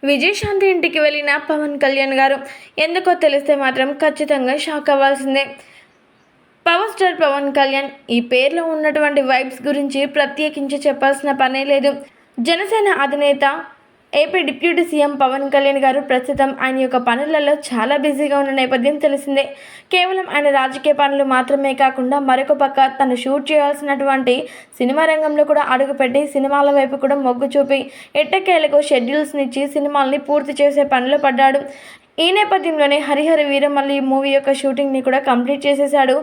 విజయశాంతి ఇంటికి వెళ్ళిన పవన్ కళ్యాణ్ గారు ఎందుకో తెలిస్తే మాత్రం ఖచ్చితంగా షాక్ అవ్వాల్సిందే. పవర్ స్టార్ పవన్ కళ్యాణ్ ఈ పేరులో ఉన్నటువంటి వైబ్స్ గురించి ప్రత్యేకించి చెప్పాల్సిన పనే లేదు. జనసేన అధినేత AP deputy CM Pawan Kalyan గారు ప్రస్తుతం ఆయన యొక్క పనులలో చాలా బిజీగా ఉన్న నేపథ్యం తెలిసిందే. కేవలం ఆయన రాజకీయ పనులు మాత్రమే కాకుండా మరొక పక్క తను షూట్ చేయాల్సినటువంటి సినిమా రంగంలో కూడా అడుగుపెట్టి సినిమాల వైపు కూడా మొగ్గు చూపి ఎట్టకేలకు షెడ్యూల్స్ని ఇచ్చి సినిమాల్ని పూర్తి చేసే పనిలో పడ్డాడు. ఈ నేపథ్యంలోనే హరిహర వీరమల్లి మూవీ యొక్క షూటింగ్ని కూడా కంప్లీట్ చేసేశాడు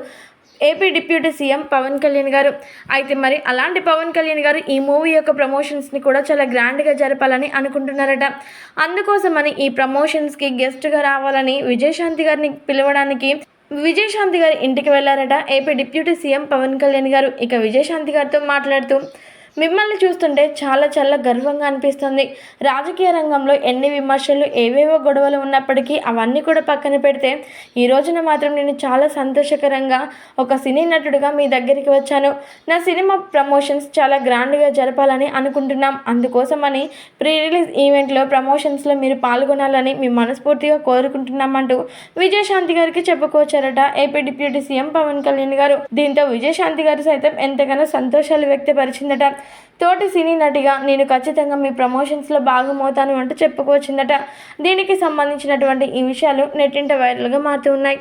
AP deputy CM Pawan Kalyan గారు. అయితే మరి అలాంటి పవన్ కళ్యాణ్ గారు ఈ మూవీ యొక్క ప్రమోషన్స్ని కూడా చాలా గ్రాండ్గా జరపాలని అనుకుంటున్నారట. అందుకోసమని ఈ ప్రమోషన్స్కి గెస్ట్గా రావాలని విజయశాంతి గారిని పిలవడానికి విజయశాంతి గారి ఇంటికి వెళ్ళారట AP deputy CM Pawan Kalyan గారు. ఇక విజయశాంతి గారితో మాట్లాడుతూ, మిమ్మల్ని చూస్తుంటే చాలా చాలా గర్వంగా అనిపిస్తుంది. రాజకీయ రంగంలో ఎన్ని విమర్శలు ఏవేవో గొడవలు ఉన్నప్పటికీ అవన్నీ కూడా పక్కన పెడితే ఈ రోజున మాత్రం నేను చాలా సంతోషకరంగా ఒక సినీ నటుడిగా మీ దగ్గరికి వచ్చాను. నా సినిమా ప్రమోషన్స్ చాలా గ్రాండ్గా జరపాలని అనుకుంటున్నాం. అందుకోసమని ప్రీ రిలీజ్ ఈవెంట్లో ప్రమోషన్స్లో మీరు పాల్గొనాలని మీ మనస్ఫూర్తిగా కోరుకుంటున్నామంటూ విజయశాంతి గారికి చెప్పుకోవచ్చారట AP deputy CM Pawan Kalyan గారు. దీంతో విజయశాంతి గారు సైతం ఎంతగానో సంతోషాలు వ్యక్తపరిచిందట. తోటి సినీ నటిగా నేను ఖచ్చితంగా మీ ప్రమోషన్స్లో భాగమవుతాను అంటూ చెప్పుకొచ్చిందట. దీనికి సంబంధించినటువంటి ఈ విషయాలు నెట్టింట వైరల్గా మారుతూ ఉన్నాయి.